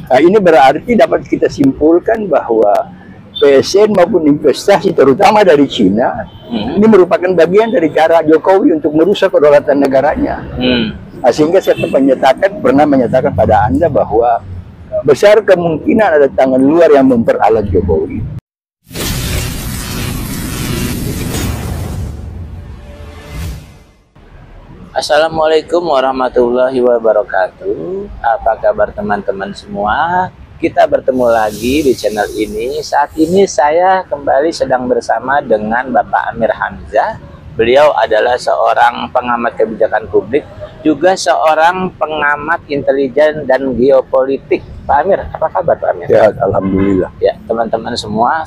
Nah, ini berarti dapat kita simpulkan bahwa PSN maupun investasi terutama dari Cina ini merupakan bagian dari cara Jokowi untuk merusak kedaulatan negaranya. Nah, sehingga saya pernah menyatakan pada Anda bahwa besar kemungkinan ada tangan luar yang memperalat Jokowi. Assalamualaikum warahmatullahi wabarakatuh. Apa kabar teman-teman semua? Kita bertemu lagi di channel ini. Saat ini saya kembali sedang bersama dengan Bapak Amir Hamzah. Beliau adalah seorang pengamat kebijakan publik, juga seorang pengamat intelijen dan geopolitik. Pak Amir, apa kabar Pak Amir? Ya, alhamdulillah. Ya, teman-teman semua,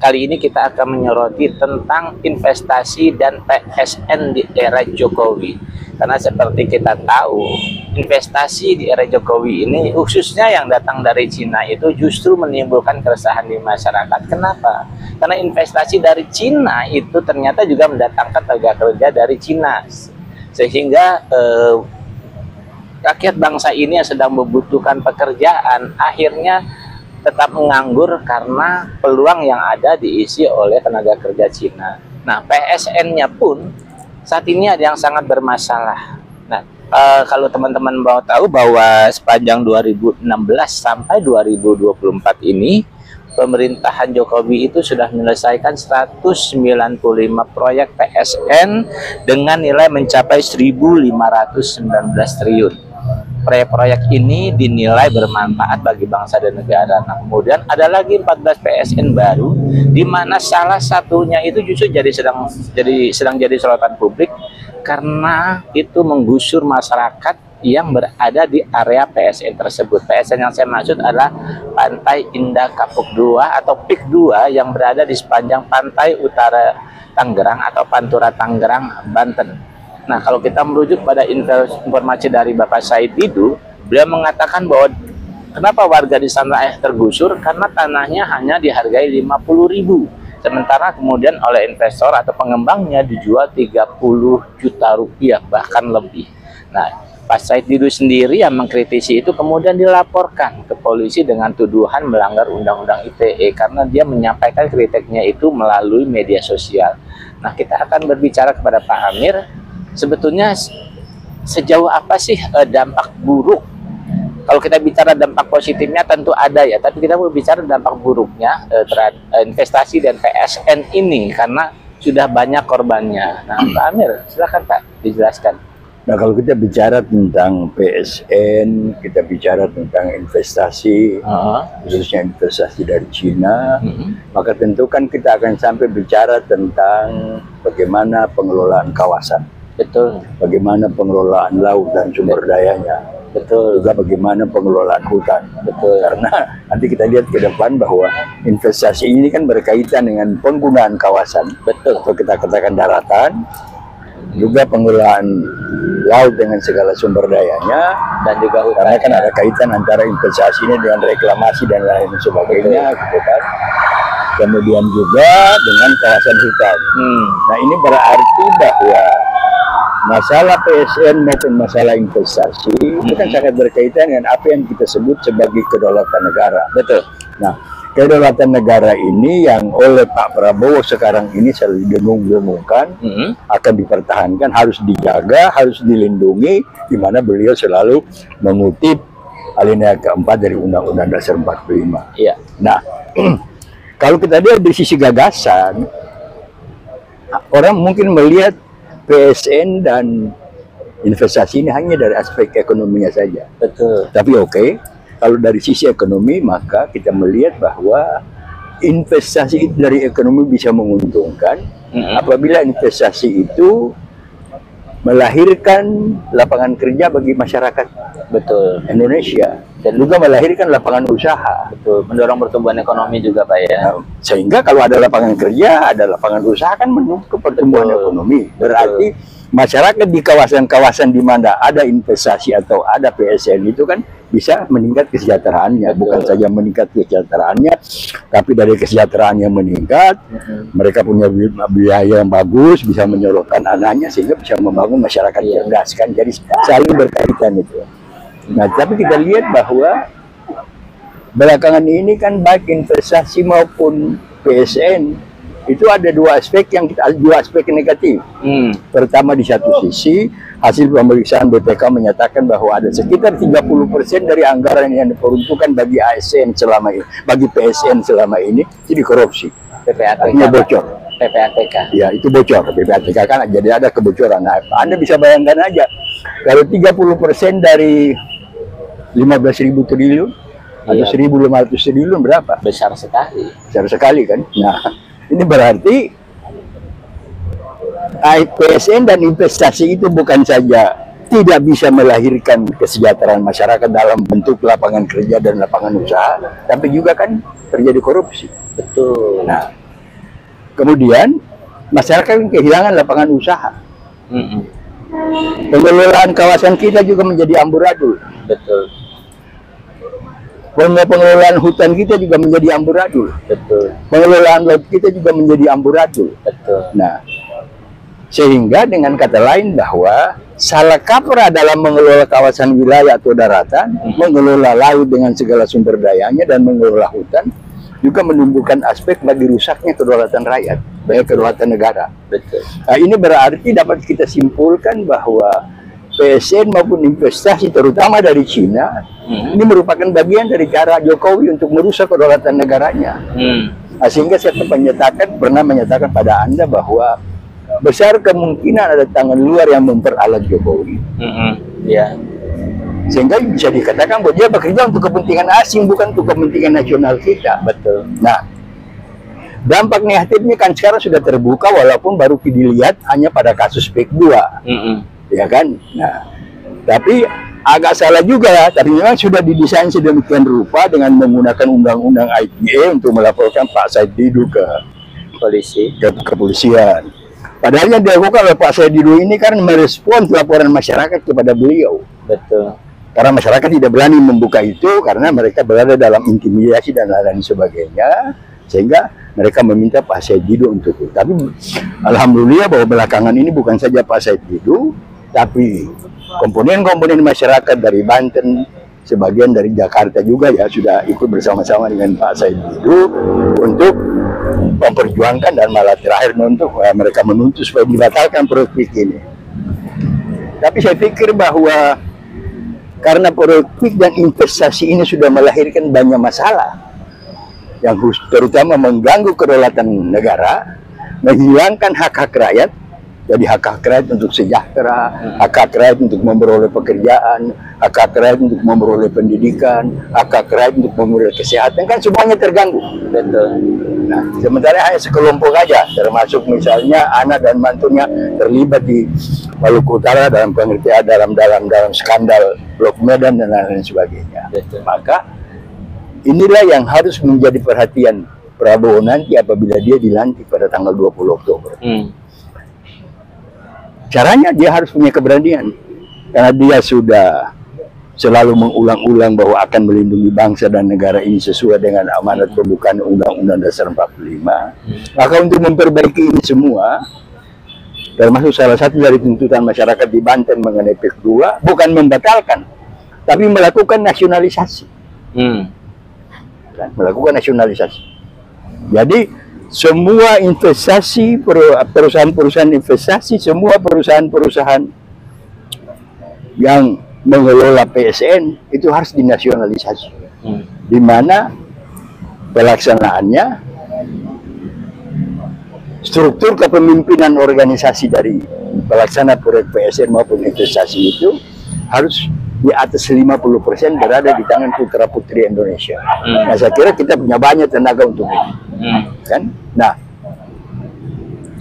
kali ini kita akan menyoroti tentang investasi dan PSN di era Jokowi. Karena seperti kita tahu, investasi di era Jokowi ini, khususnya yang datang dari Cina itu justru menimbulkan keresahan di masyarakat. Kenapa? Karena investasi dari Cina itu ternyata juga mendatangkan tenaga kerja dari Cina. Sehingga rakyat bangsa ini yang sedang membutuhkan pekerjaan akhirnya tetap menganggur karena peluang yang ada diisi oleh tenaga kerja Cina. Nah, PSN-nya pun saat ini ada yang sangat bermasalah. Nah, kalau teman-teman mau tahu bahwa sepanjang 2016 sampai 2024 ini pemerintahan Jokowi itu sudah menyelesaikan 195 proyek PSN dengan nilai mencapai 1.519 triliun. Proyek-proyek ini dinilai bermanfaat bagi bangsa dan negara. Nah, kemudian ada lagi 14 PSN baru, di mana salah satunya itu justru sedang jadi sorotan publik karena itu menggusur masyarakat yang berada di area PSN tersebut. PSN yang saya maksud adalah Pantai Indah Kapuk 2 atau PIK 2 yang berada di sepanjang pantai utara Tangerang atau Pantura Tangerang, Banten. Nah, kalau kita merujuk pada informasi dari Bapak Said Didu, beliau mengatakan bahwa kenapa warga di sana tergusur? Karena tanahnya hanya dihargai 50.000. Sementara kemudian oleh investor atau pengembangnya dijual 30 juta rupiah, bahkan lebih. Nah, Pak Said Didu sendiri yang mengkritisi itu kemudian dilaporkan ke polisi dengan tuduhan melanggar Undang-Undang ITE karena dia menyampaikan kritiknya itu melalui media sosial. Nah, kita akan berbicara kepada Pak Amir, sebetulnya sejauh apa sih dampak buruk? Kalau kita bicara dampak positifnya tentu ada ya, tapi kita mau bicara dampak buruknya terhadap investasi dan PSN ini karena sudah banyak korbannya. Nah, Pak Amir, silakan Pak dijelaskan. Nah, kalau kita bicara tentang PSN, kita bicara tentang investasi, khususnya investasi dari Cina, maka tentu kan kita akan sampai bicara tentang bagaimana pengelolaan kawasan. Betul. Bagaimana pengelolaan laut dan sumber dayanya. Betul. Juga bagaimana pengelolaan hutan. Betul. Karena nanti kita lihat ke depan bahwa investasi ini kan berkaitan dengan penggunaan kawasan. Betul. Atau kita katakan daratan, juga pengelolaan laut dengan segala sumber dayanya, dan juga hutan. Karena kan ada kaitan antara investasi ini dengan reklamasi dan lain sebagainya, gitu kan. Kemudian juga dengan kawasan hutan. Nah, ini berarti bahwa masalah PSN maupun masalah investasi itu kan sangat berkaitan dengan apa yang kita sebut sebagai kedaulatan negara. Betul. Nah, kedaulatan negara ini yang oleh Pak Prabowo sekarang ini selalu didengung-dengungkan, akan dipertahankan, harus dijaga, harus dilindungi, di mana beliau selalu mengutip alinea keempat dari Undang-Undang Dasar 45. Iya. Nah, kalau kita lihat dari sisi gagasan, orang mungkin melihat PSN dan investasi ini hanya dari aspek ekonominya saja. Betul. Tapi kalau dari sisi ekonomi maka kita melihat bahwa investasi itu dari ekonomi bisa menguntungkan apabila investasi itu melahirkan lapangan kerja bagi masyarakat Indonesia dan juga melahirkan lapangan usaha. Betul. Mendorong pertumbuhan ekonomi juga Pak ya. Nah, sehingga kalau ada lapangan kerja, ada lapangan usaha kan mendukung pertumbuhan ekonomi. Berarti masyarakat di kawasan-kawasan di mana ada investasi atau ada PSN itu kan bisa meningkat kesejahteraannya. Bukan saja meningkat kesejahteraannya, tapi dari kesejahteraan yang meningkat, mereka punya biaya yang bagus, bisa menyorokkan anaknya sehingga bisa membangun masyarakat cerdas kan. Jadi saling berkaitan itu. Nah, tapi kita lihat bahwa belakangan ini kan baik investasi maupun PSN itu ada dua aspek negatif. Pertama, di satu sisi hasil pemeriksaan BPK menyatakan bahwa ada sekitar 30% dari anggaran yang diperuntukkan bagi ASN selama ini, bagi PSN selama ini itu dikorupsi. Artinya bocor. PPATK. Ya, itu bocor. PPATK kan jadi ada kebocoran. Nah, Anda bisa bayangkan aja kalau 30% dari 15.000 triliun atau 1.500 triliun berapa? Besar sekali. Besar sekali kan. Nah, ini berarti PSN dan investasi itu bukan saja tidak bisa melahirkan kesejahteraan masyarakat dalam bentuk lapangan kerja dan lapangan usaha, tapi juga kan terjadi korupsi. Betul. Nah, kemudian masyarakat kehilangan lapangan usaha. Pengelolaan kawasan kita juga menjadi amburadul. Betul. Pengelolaan hutan kita juga menjadi amburadul. Betul. Pengelolaan laut kita juga menjadi amburadul. Betul. Nah, sehingga dengan kata lain bahwa salah kaprah dalam mengelola kawasan wilayah atau daratan, mengelola laut dengan segala sumber dayanya, dan mengelola hutan juga menimbulkan aspek bagi rusaknya kedaulatan rakyat, baik kedaulatan negara. Betul. Nah, ini berarti dapat kita simpulkan bahwa PSN maupun investasi terutama dari Cina ini merupakan bagian dari cara Jokowi untuk merusak kedaulatan negaranya. Nah, sehingga saya pernah menyatakan pada Anda bahwa besar kemungkinan ada tangan luar yang memperalat Jokowi. Ya. Sehingga bisa dikatakan bahwa dia bekerja untuk kepentingan asing, bukan untuk kepentingan nasional kita. Betul. Nah, dampak negatifnya kan sekarang sudah terbuka walaupun baru dilihat hanya pada kasus PIK 2. Ya kan? Nah, tapi agak salah juga ya, tapi memang sudah didesain sedemikian rupa dengan menggunakan undang-undang ITE untuk melaporkan Pak Said Didu ke kepolisian. Padahal yang dilakukan oleh Pak Said Didu ini kan merespons laporan masyarakat kepada beliau. Betul. Karena masyarakat tidak berani membuka itu karena mereka berada dalam intimidasi dan lain sebagainya, sehingga mereka meminta Pak Said Didu untuk itu. Tapi alhamdulillah bahwa belakangan ini bukan saja Pak Said Didu, tapi komponen-komponen masyarakat dari Banten, sebagian dari Jakarta juga ya sudah ikut bersama-sama dengan Pak Said Didu untuk memperjuangkan dan malah terakhir untuk mereka menuntut supaya dibatalkan proyek ini. Tapi saya pikir bahwa karena proyek dan investasi ini sudah melahirkan banyak masalah yang terutama mengganggu kedaulatan negara, menghilangkan hak-hak rakyat. Jadi hak-hak rakyat untuk sejahtera, hak-hak rakyat untuk memperoleh pekerjaan, hak-hak rakyat untuk memperoleh pendidikan, hak-hak rakyat untuk memperoleh kesehatan, kan semuanya terganggu. Betul. Nah, sementara hanya sekelompok aja, termasuk misalnya anak dan mantunya terlibat di Maluku Utara dalam pengertian dalam skandal Blok Medan dan lain-lain sebagainya. Betul. Maka inilah yang harus menjadi perhatian Prabowo nanti apabila dia dilantik pada tanggal 20 Oktober. Caranya dia harus punya keberanian, karena dia sudah selalu mengulang-ulang bahwa akan melindungi bangsa dan negara ini sesuai dengan amanat pembukaan Undang-Undang Dasar 45. Maka untuk memperbaiki ini semua, termasuk salah satu dari tuntutan masyarakat di Banten mengenai PIK 2, bukan membatalkan, tapi melakukan nasionalisasi. Melakukan nasionalisasi. Jadi semua investasi, perusahaan-perusahaan investasi, semua perusahaan-perusahaan yang mengelola PSN itu harus dinasionalisasi. Di mana pelaksanaannya, struktur kepemimpinan organisasi dari pelaksana proyek PSN maupun investasi itu harus di atas 50% berada di tangan putra-putri Indonesia. Nah, saya kira kita punya banyak tenaga untuk itu. Kan? Nah,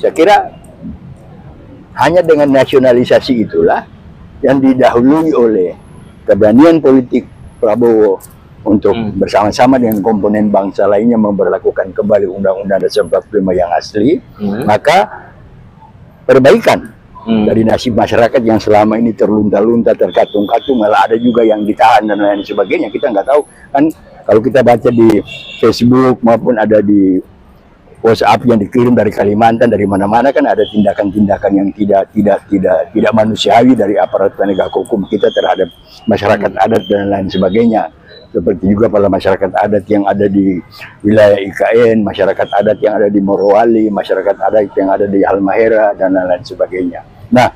saya kira hanya dengan nasionalisasi itulah yang didahului oleh keberanian politik Prabowo untuk bersama-sama dengan komponen bangsa lainnya memberlakukan kembali Undang-Undang Dasar 45 yang asli, maka perbaikan dari nasib masyarakat yang selama ini terlunta-lunta, terkatung-katung, malah ada juga yang ditahan dan lain sebagainya. Kita nggak tahu kan, kalau kita baca di Facebook maupun ada di WhatsApp yang dikirim dari Kalimantan, dari mana-mana kan ada tindakan-tindakan yang tidak manusiawi dari aparat penegak hukum kita terhadap masyarakat adat dan lain sebagainya. Seperti juga para masyarakat adat yang ada di wilayah IKN, masyarakat adat yang ada di Morowali, masyarakat adat yang ada di Halmahera, dan lain-lain sebagainya. Nah,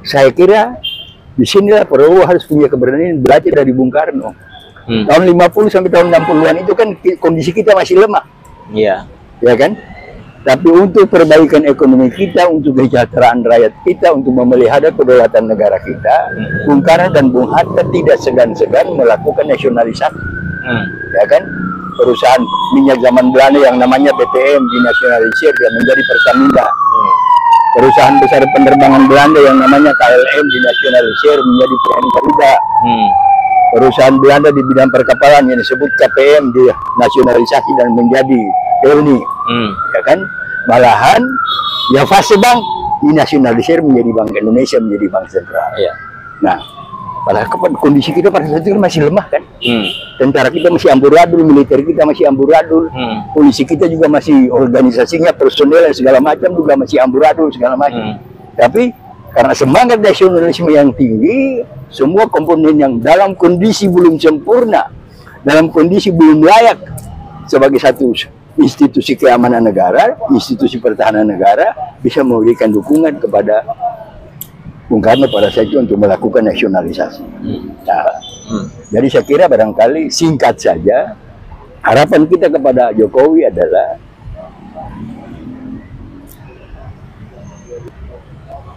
saya kira di sinilah Prabowo harus punya keberanian belajar dari Bung Karno. Tahun 50 sampai tahun 60-an itu kan kondisi kita masih lemah. Iya. Ya kan? Tapi untuk perbaikan ekonomi kita, untuk kesejahteraan rakyat kita, untuk memelihara kedaulatan negara kita, Bung Karno dan Bung Hatta tidak segan-segan melakukan nasionalisasi. Ya kan? Perusahaan minyak zaman Belanda yang namanya BTM dinasionalisir dan menjadi Pertamina. Perusahaan besar penerbangan Belanda yang namanya KLM dinasionalisir menjadi TNI Garuda. Perusahaan Belanda di bidang perkapalan yang disebut KPM dinasionalisasi dan menjadi TNI. Ya kan? Malahan ya fase bank dinasionalisir menjadi Bank Indonesia, menjadi bank sentral. Iya. Nah, padahal kondisi kita pada saat itu masih lemah kan? Tentara kita masih amburadul, militer kita masih amburadul, polisi kita juga masih organisasinya, personel dan segala macam juga masih amburadul segala macam. Tapi karena semangat nasionalisme yang tinggi, semua komponen yang dalam kondisi belum sempurna, dalam kondisi belum layak sebagai satu institusi keamanan negara, institusi pertahanan negara, bisa memberikan dukungan kepada Bung Karno pada saat itu untuk melakukan nasionalisasi. Nah, jadi saya kira barangkali singkat saja, harapan kita kepada Jokowi adalah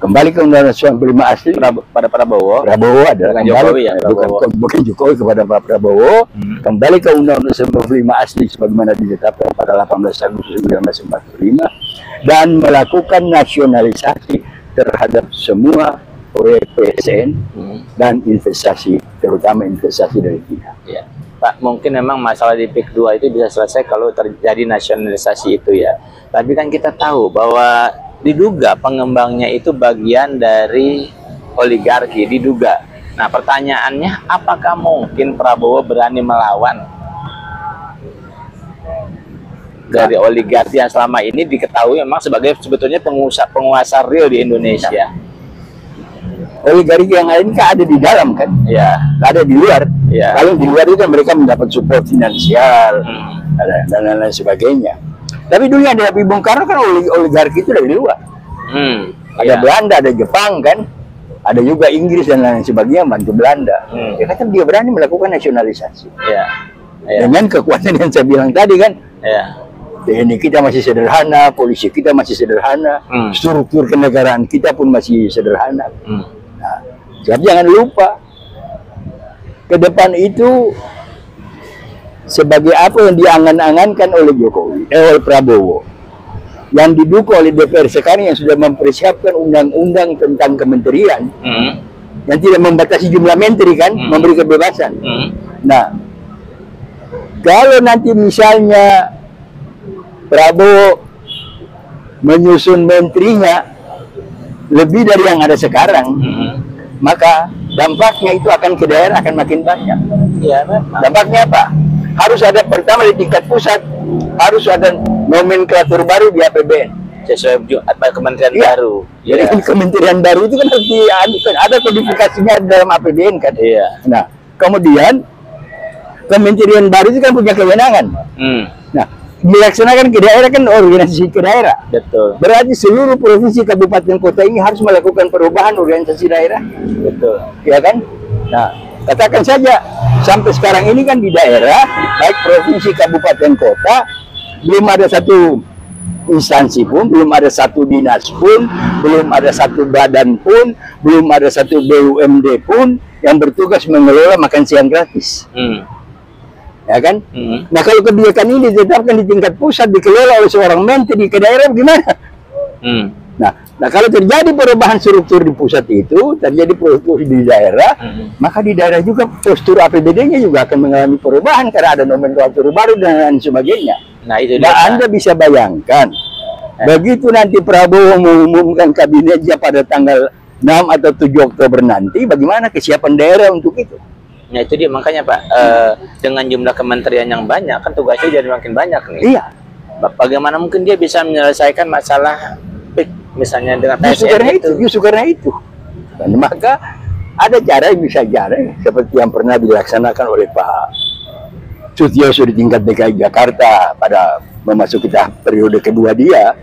kembali ke Undang-Undang 95 asli Pada Prabowo. Prabowo adalah Bukan kembali, Jokowi ya, Prabowo. bukan Jokowi kepada Pak Prabowo, kembali ke Undang-Undang 95 asli sebagaimana ditetapkan pada 18 Agustus 1945 dan melakukan nasionalisasi terhadap semua proyek PSN dan investasi, terutama investasi dari China. Ya. Pak, mungkin memang masalah di PIK 2 itu bisa selesai kalau terjadi nasionalisasi itu ya. Tapi kan kita tahu bahwa diduga pengembangnya itu bagian dari oligarki, diduga. Nah, pertanyaannya, apakah mungkin Prabowo berani melawan dari oligarki yang selama ini diketahui memang sebagai sebetulnya penguasa real di Indonesia? Oligarki yang lain kan ada di dalam kan, Ya, ada di luar. ya. Kalau di luar itu kan mereka mendapat support finansial dan lain-lain sebagainya. Tapi dulu yang dihadapi Bung Karno kan oligarki itu dari luar. Ada Ya. Belanda, ada Jepang kan, ada juga Inggris dan lain sebagainya bantu Belanda. Ya kan dia berani melakukan nasionalisasi. Ya. Ya. Dengan kekuatan yang saya bilang tadi kan, Ya. TNI kita masih sederhana, polisi kita masih sederhana, struktur kenegaraan kita pun masih sederhana. Nah, tapi jangan lupa ke depan itu sebagai apa yang diangan-angankan oleh Jokowi, oleh Prabowo, yang didukung oleh DPR sekarang yang sudah mempersiapkan undang-undang tentang kementerian yang tidak membatasi jumlah menteri kan, memberi kebebasan. Nah, kalau nanti misalnya Prabowo menyusun menterinya lebih dari yang ada sekarang, maka dampaknya itu akan ke daerah akan makin banyak. Ya, memang. Dampaknya apa? Harus ada pertama di tingkat pusat, harus ada nomenklatur baru di APBN. Sesuai kementerian Iya. baru. Jadi kan kementerian baru itu kan harus ada kodifikasinya dalam APBN kan. Iya. Nah, kemudian kementerian baru itu kan punya kewenangan. Nah, dilaksanakan ke daerah kan organisasi ke daerah. Betul. Berarti seluruh provinsi, kabupaten, kota ini harus melakukan perubahan organisasi daerah. Betul. Ya kan? Nah, katakan saja sampai sekarang ini kan di daerah, baik provinsi, kabupaten, kota, belum ada satu instansi pun, belum ada satu dinas pun, belum ada satu badan pun, belum ada satu BUMD pun yang bertugas mengelola makan siang gratis. Ya kan? Nah, kalau kebijakan ini ditetapkan di tingkat pusat, dikelola oleh seorang menteri ke daerah, gimana? Nah, kalau terjadi perubahan struktur di pusat itu, terjadi struktur di daerah, maka di daerah juga postur APBD-nya juga akan mengalami perubahan karena ada nomenklatur baru dan lain sebagainya. Nah, itu Nah, Anda bisa bayangkan, begitu nanti Prabowo mengumumkan kabinetnya pada tanggal 6 atau 7 Oktober nanti, bagaimana kesiapan daerah untuk itu? Nah, itu dia makanya Pak, dengan jumlah kementerian yang banyak kan tugasnya jadi makin banyak nih. Iya. Bagaimana mungkin dia bisa menyelesaikan masalah PIK misalnya dengan Justru PSN karena itu? Justru karena itu. Dan maka ada cara yang bisa cara seperti yang pernah dilaksanakan oleh Pak Sutioso di tingkat DKI Jakarta pada memasuki tahap periode kedua dia.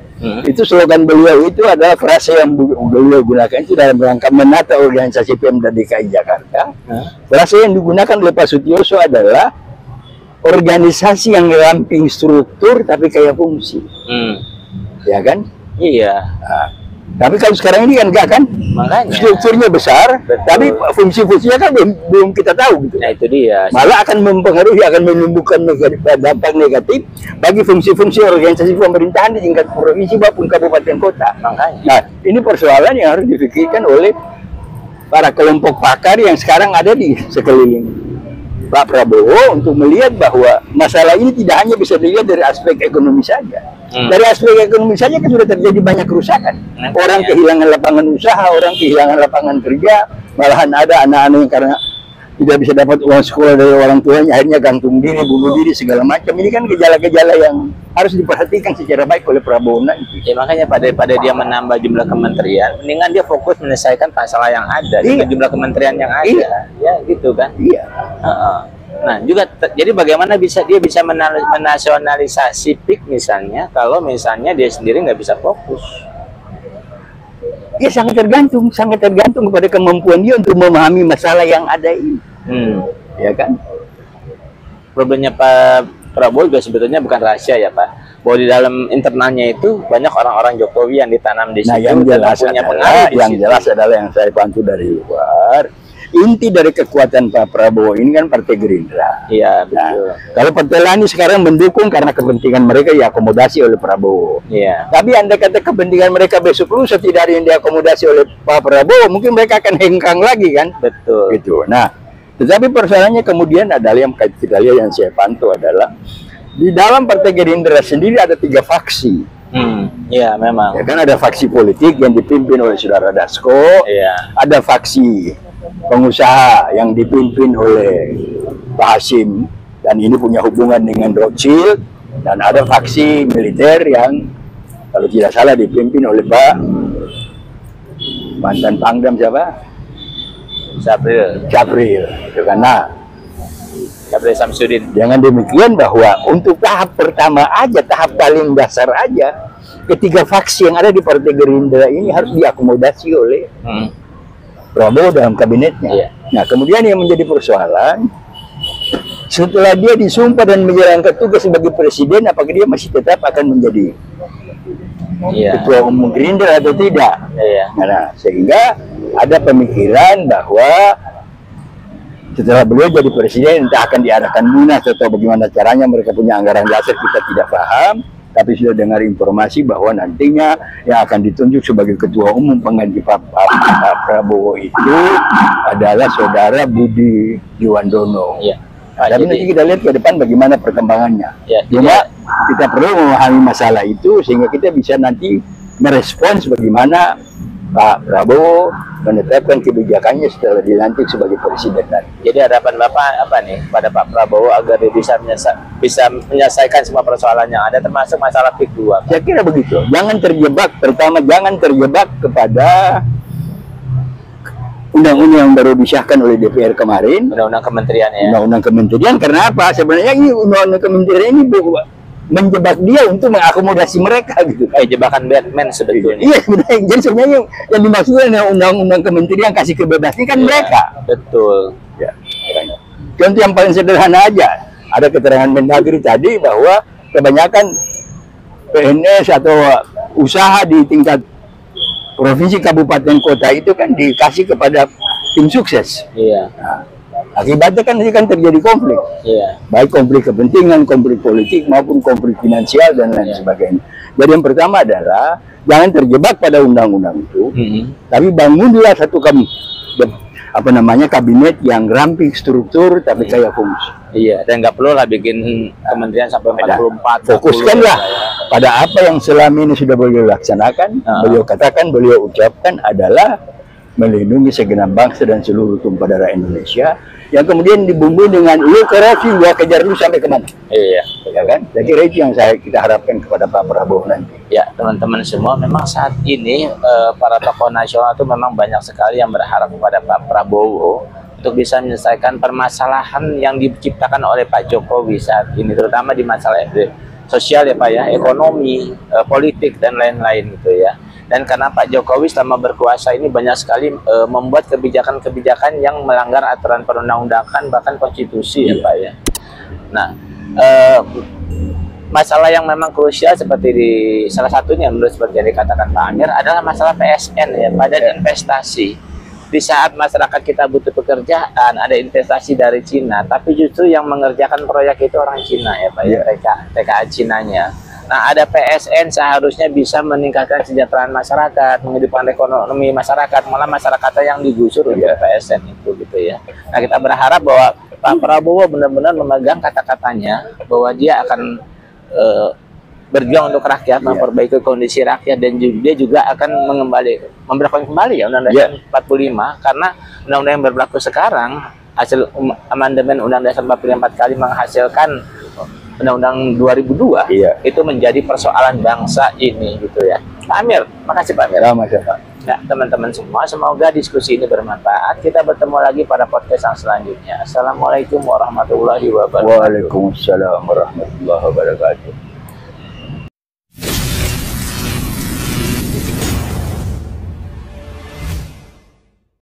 Itu slogan beliau itu adalah frase yang beliau gunakan itu dalam rangka menata organisasi Pemda DKI Jakarta. Frase yang digunakan oleh Pak Sutioso adalah organisasi yang ramping struktur tapi kaya fungsi. Ya kan? Iya. Nah, tapi kalau sekarang ini kan enggak kan? Makanya Strukturnya besar, betul. tapi fungsi-fungsinya kan belum kita tahu gitu. Nah itu dia. Malah akan mempengaruhi, akan menimbulkan dampak negatif bagi fungsi-fungsi organisasi pemerintahan di tingkat provinsi maupun kabupaten kota. Makanya. Nah, ini persoalan yang harus dipikirkan oleh para kelompok pakar yang sekarang ada di sekeliling Pak Prabowo untuk melihat bahwa masalah ini tidak hanya bisa dilihat dari aspek ekonomi saja. Dari aspek ekonomi saja kan sudah terjadi banyak kerusakan. Orang kehilangan lapangan usaha, orang kehilangan lapangan kerja, malahan ada anak-anak yang karena tidak bisa dapat uang sekolah dari orang tuanya akhirnya gantung diri, bunuh diri segala macam. Ini kan gejala-gejala yang harus diperhatikan secara baik oleh Prabowo nanti. Ya makanya pada dia menambah jumlah kementerian, mendingan dia fokus menyelesaikan masalah yang ada dengan jumlah kementerian yang ada. Ya gitu kan. Iya. Nah juga jadi bagaimana dia bisa menasionalisasi PIK misalnya kalau misalnya dia sendiri nggak bisa fokus. Ya sangat tergantung kepada kemampuan dia untuk memahami masalah yang ada ini. Ya kan? Problemnya Pak Prabowo juga sebetulnya bukan rahasia ya Pak. Bahwa di dalam internalnya itu banyak orang-orang Jokowi yang ditanam di situ. Nah yang jelas punya adalah, pengaruh jelas adalah yang saya bantu dari luar. Inti dari kekuatan Pak Prabowo ini kan Partai Gerindra. Iya betul. Nah, kalau Partai lain sekarang mendukung karena kepentingan mereka diakomodasi oleh Prabowo. Iya. Tapi anda kata kepentingan mereka besok lusa tidak ada yang diakomodasi oleh Pak Prabowo, mungkin mereka akan hengkang lagi kan? Betul. Gitu. Nah, tetapi persoalannya kemudian adalah yang kita lihat yang saya pantau adalah di dalam Partai Gerindra sendiri ada 3 faksi. Iya memang. Ya kan ada faksi politik yang dipimpin oleh Saudara Dasko. Iya. Ada faksi pengusaha yang dipimpin oleh Pak Hasim dan ini punya hubungan dengan Rothschild, dan ada faksi militer yang kalau tidak salah dipimpin oleh Pak mantan Pangdam siapa? Syahril. Itu kan. Nah, Syahril Samsudin. dengan demikian bahwa untuk tahap pertama aja, tahap paling dasar aja, ketiga faksi yang ada di Partai Gerindra ini harus diakomodasi oleh Prabowo dalam kabinetnya. Iya. Nah, kemudian yang menjadi persoalan, setelah dia disumpah dan menjalankan tugas sebagai presiden, apakah dia masih tetap akan menjadi ketua umum Gerindra atau tidak? Iya. Nah, sehingga ada pemikiran bahwa setelah beliau jadi presiden, entah akan diadakan munas atau bagaimana caranya, mereka punya anggaran dasar kita tidak paham. Tapi sudah dengar informasi bahwa nantinya yang akan ditunjuk sebagai ketua umum pengganti Pak Prabowo itu adalah Saudara Budi Jiwandono. Iya. Tapi nanti kita lihat ke depan bagaimana perkembangannya. Ya, Cuma kita perlu memahami masalah itu sehingga kita bisa nanti merespons bagaimana Pak Prabowo menetapkan kebijakannya setelah dilantik sebagai presiden nanti. Jadi harapan Bapak apa nih pada Pak Prabowo agar dia bisa menyelesaikan semua persoalan yang ada termasuk masalah PIK 2? Saya kira begitu. Jangan terjebak, pertama jangan terjebak kepada undang-undang yang baru disahkan oleh DPR kemarin. Undang-undang kementerian ya. Undang-undang kementerian, karena apa? Sebenarnya ini undang-undang kementerian ini menjebak dia untuk mengakomodasi mereka gitu. Jebakan Batman sebetulnya. Iya sebenarnya. Jadi sebenarnya yang dimaksudkan dengan undang-undang kementerian kasih kebebasan kan mereka. Betul. Ya. Contoh yang paling sederhana aja, ada keterangan Mendagri tadi bahwa kebanyakan PNS atau usaha di tingkat provinsi, kabupaten, kota itu kan dikasih kepada tim sukses. Iya. Nah, akibatnya kan ini kan terjadi konflik. Iya. Baik konflik kepentingan, konflik politik maupun konflik finansial dan lain sebagainya. Jadi yang pertama adalah jangan terjebak pada undang-undang itu, tapi bangunlah satu kabinet yang ramping struktur tapi kaya fungsi. Iya, dan nggak perlu lah bikin kementerian sampai 44. Fokuskanlah pada apa yang selama ini sudah beliau laksanakan, beliau katakan, beliau ucapkan adalah melindungi segenap bangsa dan seluruh tumpah darah Indonesia, yang kemudian dibumbui dengan lu korupsi, gua kejar lu sampai kemana? Iya, Ya kan? Saya kira itu yang kita harapkan kepada Pak Prabowo nanti. ya teman-teman semua, memang saat ini para tokoh nasional itu memang banyak sekali yang berharap kepada Pak Prabowo untuk bisa menyelesaikan permasalahan yang diciptakan oleh Pak Jokowi saat ini, terutama di masalah sosial ya Pak ya, ekonomi, politik dan lain-lain gitu ya. Dan karena Pak Jokowi selama berkuasa ini banyak sekali membuat kebijakan-kebijakan yang melanggar aturan perundang-undangan bahkan konstitusi ya Pak ya. Nah, masalah yang memang krusial seperti salah satunya menurut seperti yang dikatakan Pak Amir adalah masalah PSN ya, badan investasi. Di saat masyarakat kita butuh pekerjaan, ada investasi dari Cina, tapi justru yang mengerjakan proyek itu orang Cina ya Pak ya, TKA Cinanya. Nah, ada PSN seharusnya bisa meningkatkan kesejahteraan masyarakat, menghidupkan ekonomi masyarakat, malah masyarakat yang digusur oleh PSN itu gitu ya. Nah, kita berharap bahwa Pak Prabowo benar-benar memegang kata-katanya bahwa dia akan berjuang untuk rakyat, memperbaiki kondisi rakyat, dan dia juga akan memberlakukan kembali ya Undang-Undang 45, karena undang-undang yang berlaku sekarang hasil amandemen Undang-Undang 45 kali menghasilkan Undang-Undang 2002 itu menjadi persoalan bangsa ini gitu ya. Pak Amir, makasih Pak Amir. Ya, teman-teman semua, semoga diskusi ini bermanfaat. Kita bertemu lagi pada podcast yang selanjutnya. Assalamualaikum warahmatullahi wabarakatuh. Waalaikumsalam warahmatullahi wabarakatuh.